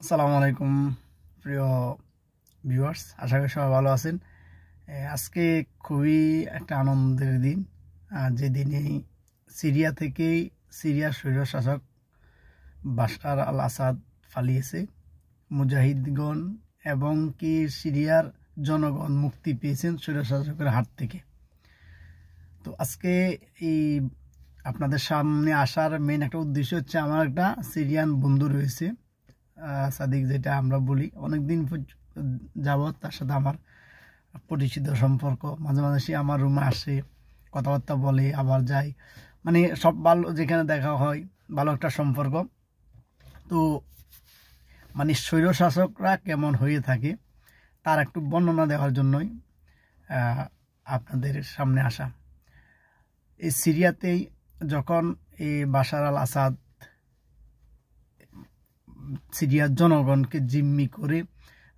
আসসালামু আলাইকুম প্রিয় ভিউয়ার্স, আশা করি সবাই ভালো আছেন। আজকে খুবই একটা আনন্দের দিন, যে দিনে সিরিয়ার স্বৈরশাসক বাশার আল আসাদ পালিয়েছে। মুজাহিদগণ এবং কি সিরিয়ার জনগণ মুক্তি পেয়েছেন স্বৈরশাসকের হাত থেকে। তো আজকে এই আপনাদের সামনে আসার মেন একটা উদ্দেশ্য হচ্ছে, আমার একটা সিরিয়ান বন্ধু রয়েছে, সাদিক যেটা আমরা বলি। অনেকদিন যাবৎ তার সাথে আমার পরিচিত সম্পর্ক। মাঝে মাঝে সে আমার রুমে আসে, কথাবার্তা বলে, আবার যায়, মানে সব ভালো, যেখানে দেখা হয় ভালো একটা সম্পর্ক। তো মানে স্বৈরশাসকরা কেমন হয়ে থাকে তার একটু বর্ণনা দেওয়ার জন্যই আপনাদের সামনে আসা। এই সিরিয়াতেই যখন এই বাশার আল আসাদ সিরিয়ার জনগণকে জিম্মি করে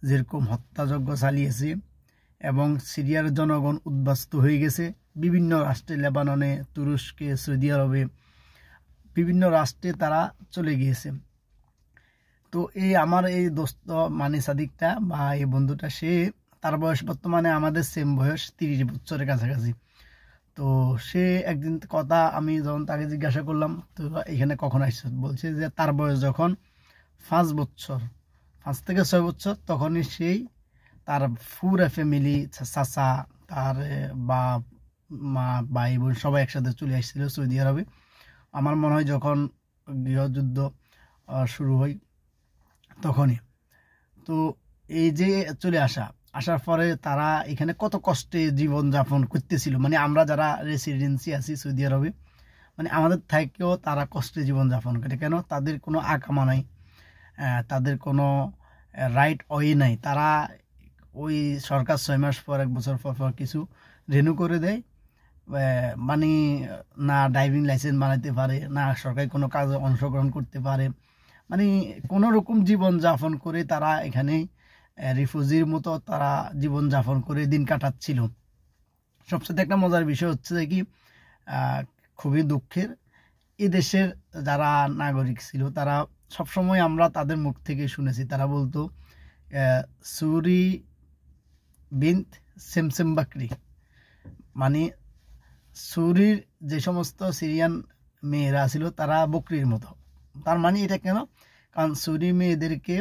যেরকম হত্যাযজ্ঞ চালিয়েছে এবং সিরিয়ার জনগণ উদ্বাস্তু হয়ে গেছে, বিভিন্ন রাষ্ট্রে, লেবাননে, তুরস্কে, সৌদি আরবে, বিভিন্ন রাষ্ট্রে তারা চলে গিয়েছে। তো এই আমার এই দোস্ত মানে সাদিকটা বা এই বন্ধুটা, তার বয়স বর্তমানে আমাদের সেম বয়স, 30 বছরের কাছাকাছি। তো সে একদিন কথা, আমি যখন তাকে জিজ্ঞাসা করলাম তো এখানে কখন আসছে, বলছে যে তার বয়স যখন 5 বছর, 5 থেকে 6 বছর, তখনই সেই তার পুরো ফ্যামিলি, চাচা, তার বাপ, মা, ভাই বোন সবাই একসাথে চলে আসছিল সৌদি আরবে। আমার মনে হয় যখন গৃহযুদ্ধ শুরু হয় তখনই। তো এই যে চলে আসার পরে তারা এখানে কত কষ্টে জীবনযাপন করতেছিল, মানে আমরা যারা রেসিডেন্সি আছি সৌদি আরবে, মানে আমাদের থেকেও তারা কষ্টে জীবনযাপন করে। কেন? তাদের কোনো আকামা নাই, তাদের কোনো রাইট ওয়ে নাই। তারা ওই সরকার 6 মাস পর, 1 বছর পর পর কিছু রেনু করে দেয়, মানে না ড্রাইভিং লাইসেন্স বানাইতে পারে, না সরকারি কোনো কাজে অংশগ্রহণ করতে পারে, মানে কোনো রকম জীবনযাপন করে তারা এখানে রিফিউজির মতো তারা জীবনযাপন করে দিন কাটাচ্ছিল। সবচেয়ে একটা মজার বিষয় হচ্ছে যে কি, খুবই দুঃখের, এই দেশের যারা নাগরিক ছিল তারা সবসময়, আমরা তাদের মুখ থেকে শুনেছি, তারা বলতো সুরি বিনত সেমসেম বাকরি, মানে সুরির যে সমস্ত সিরিয়ান মেয়েরা ছিল তারা বকরির মতো। তার মানে এটা কেন? কারণ সুরি মেয়েদেরকে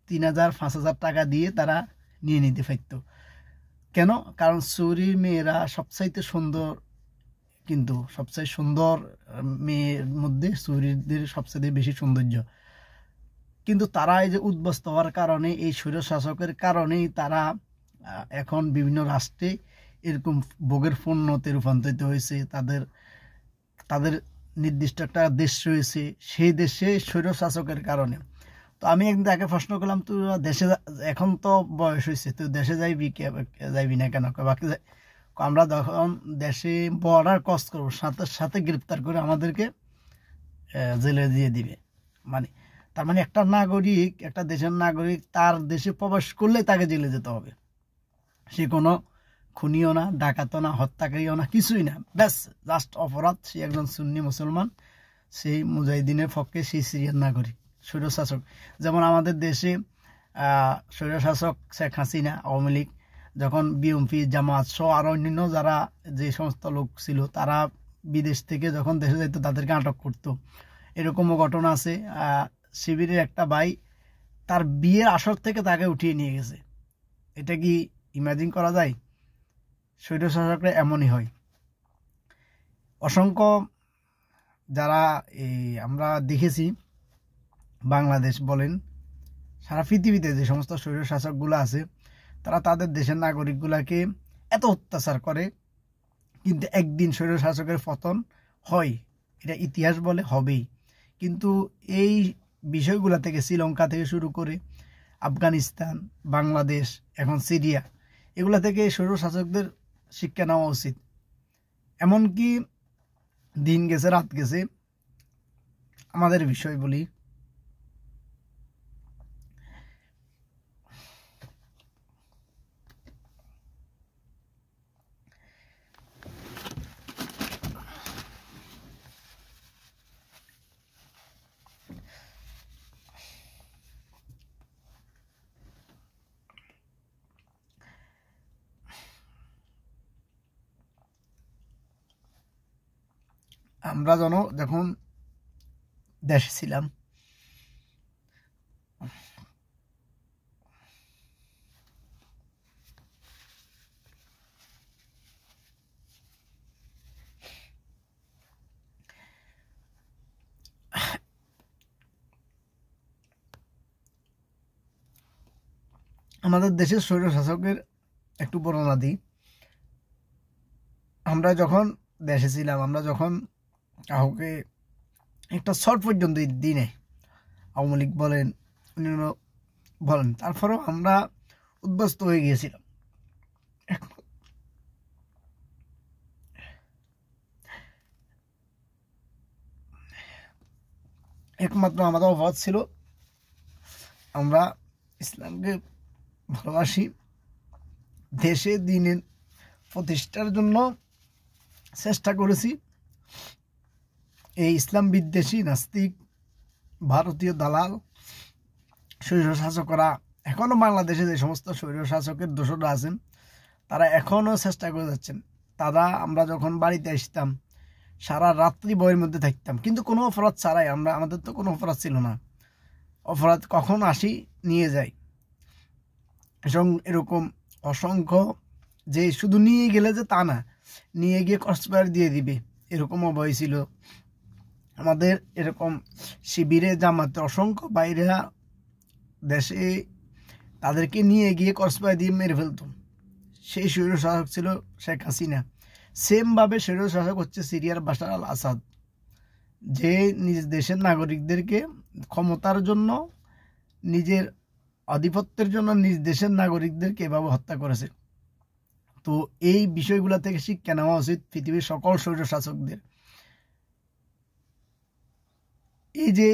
3,000-5,000 টাকা দিয়ে তারা নিয়ে নিতে পারত। কেন? কারণ সুরির মেয়েরা সবচাইতে সুন্দর, কিন্তু সবচেয়ে সুন্দর মেয়ের মধ্যে সুরিদের সবচেয়ে বেশি সৌন্দর্য। কিন্তু তারা এই যে উদ্বস্ত হওয়ার কারণে, এই স্বৈরশাসকের কারণেই তারা এখন বিভিন্ন রাষ্ট্রে এরকম ভোগের পণ্যতে রূপান্তরিত হয়েছে। তাদের নির্দিষ্ট একটা দেশ রয়েছে, সেই দেশে স্বৈরশাসকের কারণে। তো আমি একদিন তাকে প্রশ্ন করলাম, তুই দেশে, এখন তো বয়স হয়েছে, তুই দেশে যাইবি না কেন? বাকি আমরা যখন দেশে বর্ডার ক্রস করবো, সাথে সাথে গ্রেপ্তার করে আমাদেরকে জেলে দিয়ে দিবে। মানে তার মানে একটা নাগরিক, একটা দেশের নাগরিক, তার দেশে প্রবেশ করলে তাকে জেলে যেতে হবে। সে কোনো খুনিও না, ডাকাতও না, হত্যাকারীও না, কিছুই না, ব্যাস জাস্ট অপরাধ, সে একজন সুন্নি মুসলমান, সেই মুজাহিদিনের পক্ষে সেই সিরিয়ার নাগরিক। স্বৈরশাসক যেমন আমাদের দেশে স্বৈরশাসক শেখ হাসিনা, আওয়ামী লীগ, যখন বিএনপি, জামাত সহ আরো অন্যান্য যারা যে সমস্ত লোক ছিল, তারা বিদেশ থেকে যখন দেশে যেত তাদেরকে আটক করত। এরকমও ঘটনা আছে, শিবিরের একটা ভাই তার বিয়ের আসর থেকে তাকে উঠিয়ে নিয়ে গেছে। এটা কি ইমাজিন করা যায়? স্বৈরশাসকরা এমনই হয়। অসংখ্য যারা আমরা দেখেছি, বাংলাদেশ বলেন, সারা পৃথিবীতে যে সমস্ত স্বৈরশাসকগুলো আছে, তারা তাদের দেশের নাগরিকগুলাকে এত অত্যাচার করে, কিন্তু একদিন স্বৈরশাসকের পতন হয়, এটা ইতিহাস বলে হবেই। কিন্তু এই বিষয়গুলা থেকে, শ্রীলঙ্কা থেকে শুরু করে আফগানিস্তান, বাংলাদেশ, এখন সিরিয়া, এগুলা থেকে স্বৈরশাসকদের শিক্ষা নেওয়া উচিত। এমনকি দিন গেছে, রাত গেছে, আমাদের বিষয় বলি, আমরা যখন দেশে ছিলাম, আমাদের দেশের স্বৈরশাসকের একটু বর্ণনা দিই। আমরা যখন দেশে ছিলাম, আমরা যখন কাউকে একটা শর্ট পর্যন্ত দিনে আওয়ামী লীগ বলেন, অন্যান্য বলেন, তারপরেও আমরা উদ্বাস্ত হয়ে গিয়েছিলাম। একমাত্র আমাদের অপরাধ ছিল আমরা ইসলামকে ভালোবাসি, দেশে দিনের প্রতিষ্ঠার জন্য চেষ্টা করেছি। এই ইসলাম বিদ্বেষী নাস্তিক ভারতীয় দালাল স্বৈরশাসকরা এখনও বাংলাদেশে যে সমস্ত স্বৈরশাসকের দোষরা আছেন, তারা এখনও চেষ্টা করে যাচ্ছেন। আমরা যখন বাড়িতে আসতাম, সারা রাত্রি বইয়ের মধ্যে থাকতাম, কিন্তু কোনো অপরাধ ছাড়াই। আমাদের তো কোনো অপরাধ ছিল না। অপরাধ কখন আসি নিয়ে যাই, এরকম অসংখ্য, যে শুধু নিয়ে গেলে যে তা না, নিয়ে গিয়ে ক্রসফায়ার দিয়ে দিবে এরকম ভয় ছিল আমাদের। এরকম শিবিরে জামাতে অসংখ্য বাইরেরা দেশে তাদেরকে নিয়ে গিয়ে ক্রসফায়ার দিয়ে মেরে ফেলত। সেই স্বৈরশাসক ছিল শেখ হাসিনা। সেমভাবে স্বৈরশাসক হচ্ছে সিরিয়ার বাশার আল আসাদ, যে নিজ দেশের নাগরিকদেরকে ক্ষমতার জন্য, নিজের আধিপত্যের জন্য নিজ দেশের নাগরিকদেরকে এভাবে হত্যা করেছে। তো এই বিষয়গুলো থেকে শিক্ষা নেওয়া উচিত পৃথিবীর সকল স্বৈরশাসকদের। এই যে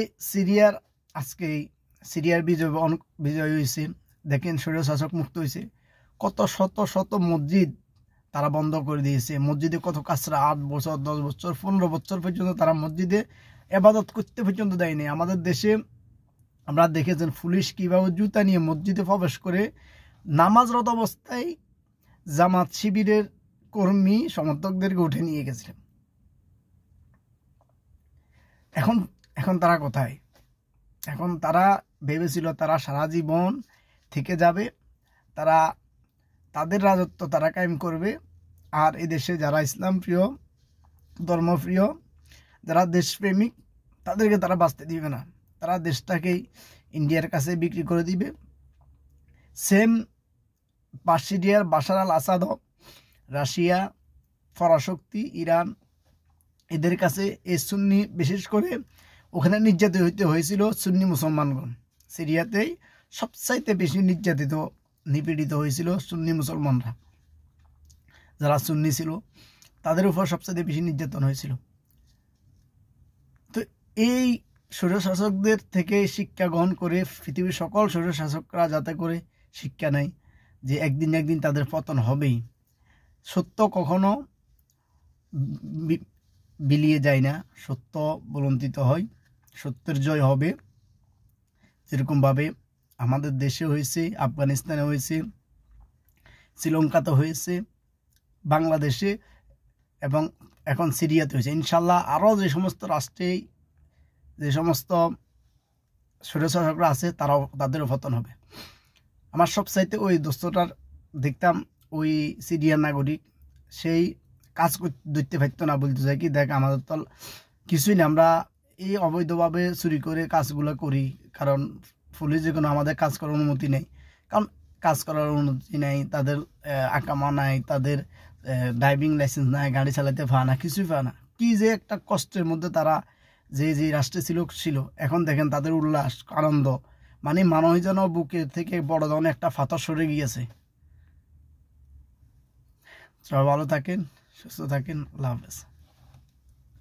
আজকে সিরিয়ার বিজয় হয়েছে, দেখেন স্বৈরশাসক মুক্ত হয়েছে, কত শত শত মসজিদ তারা বন্ধ করে দিয়েছে। মসজিদে কত কাছরা 8 বছর 10 বছর 15 বছর পর্যন্ত তারা মসজিদে ইবাদত করতে পর্যন্ত দেয়নি। আমাদের দেশে আমরা দেখেছেন পুলিশ কিভাবে জুতা নিয়ে মসজিদে প্রবেশ করে নামাজরত অবস্থায় জামাত শিবিরের কর্মী সমর্থকদেরকে উঠে নিয়ে গেছিলেন। এখন তারা কোথায়? এখন তারা ভেবেছিল তারা সারা জীবন থেকে যাবে, তাদের রাজত্ব তারা কায়েম করবে, আর এদেশে যারা ইসলাম প্রিয়, ধর্মপ্রিয়, যারা দেশপ্রেমিক, তাদেরকে তারা বাঁচতে দিবে না। তারা দেশটাকেই ইন্ডিয়ার কাছে বিক্রি করে দিবে। সেম সিরিয়ার বাশার আল আসাদ, রাশিয়া, পরাশক্তি, ইরান, এদের কাছে এই সুন্নি, বিশেষ করে ওখানে নির্যাতিত হয়েছিল সুন্নি মুসলমানগণ। সিরিয়াতেই সবচাইতে বেশি নিপীড়িত হয়েছিল সুন্নি মুসলমানরা। যারা সুন্নি ছিল তাদের উপর সবচাইতে বেশি নির্যাতন হয়েছিল। তো এই স্বৈরশাসকদের থেকে শিক্ষা গ্রহণ করে পৃথিবীর সকল স্বৈরশাসকরা যাতে করে শিক্ষা নেয় যে একদিন একদিন তাদের পতন হবেই। সত্য কখনো বিলিয়ে যায় না, সত্য বুলন্দিত হয়, সত্যের জয় হবে। যেরকমভাবে আমাদের দেশে হয়েছে, আফগানিস্তানে হয়েছে, শ্রীলঙ্কাতে হয়েছে, বাংলাদেশে, এবং এখন সিরিয়াতে হয়েছে। ইনশাল্লাহ আরও যে সমস্ত রাষ্ট্রে যে সমস্ত স্বৈরশাসকরা আছে তাদেরও পতন হবে। আমার সবচাইতে ওই দোস্তটার দেখতাম, ওই সিরিয়ার নাগরিক, সেই কাজ ধরতে পারতো না, বলতে চাই কি, দেখ আমাদের তো কিছুই না, আমরা এই অবৈধভাবে চুরি করে কাজগুলো করি, কারণ পুলিশ যে কোনো আমাদের কাজ করার অনুমতি নেই। কারণ কাজ করার অনুমতি নেই, তাদের আকামা নাই, তাদের ড্রাইভিং লাইসেন্স নাই, গাড়ি চালাতে পারে না, কিছুই পায় না। কি যে একটা কষ্টের মধ্যে তারা যে রাষ্ট্রে ছিল, এখন দেখেন তাদের উল্লাস আনন্দ, মানে মানুষ যেন বুকের থেকে বড় ধরনের একটা ফাতর সরে গিয়েছে। সবাই ভালো থাকেন, সুস্থ থাকেন, আল্লাহ হাফেজ।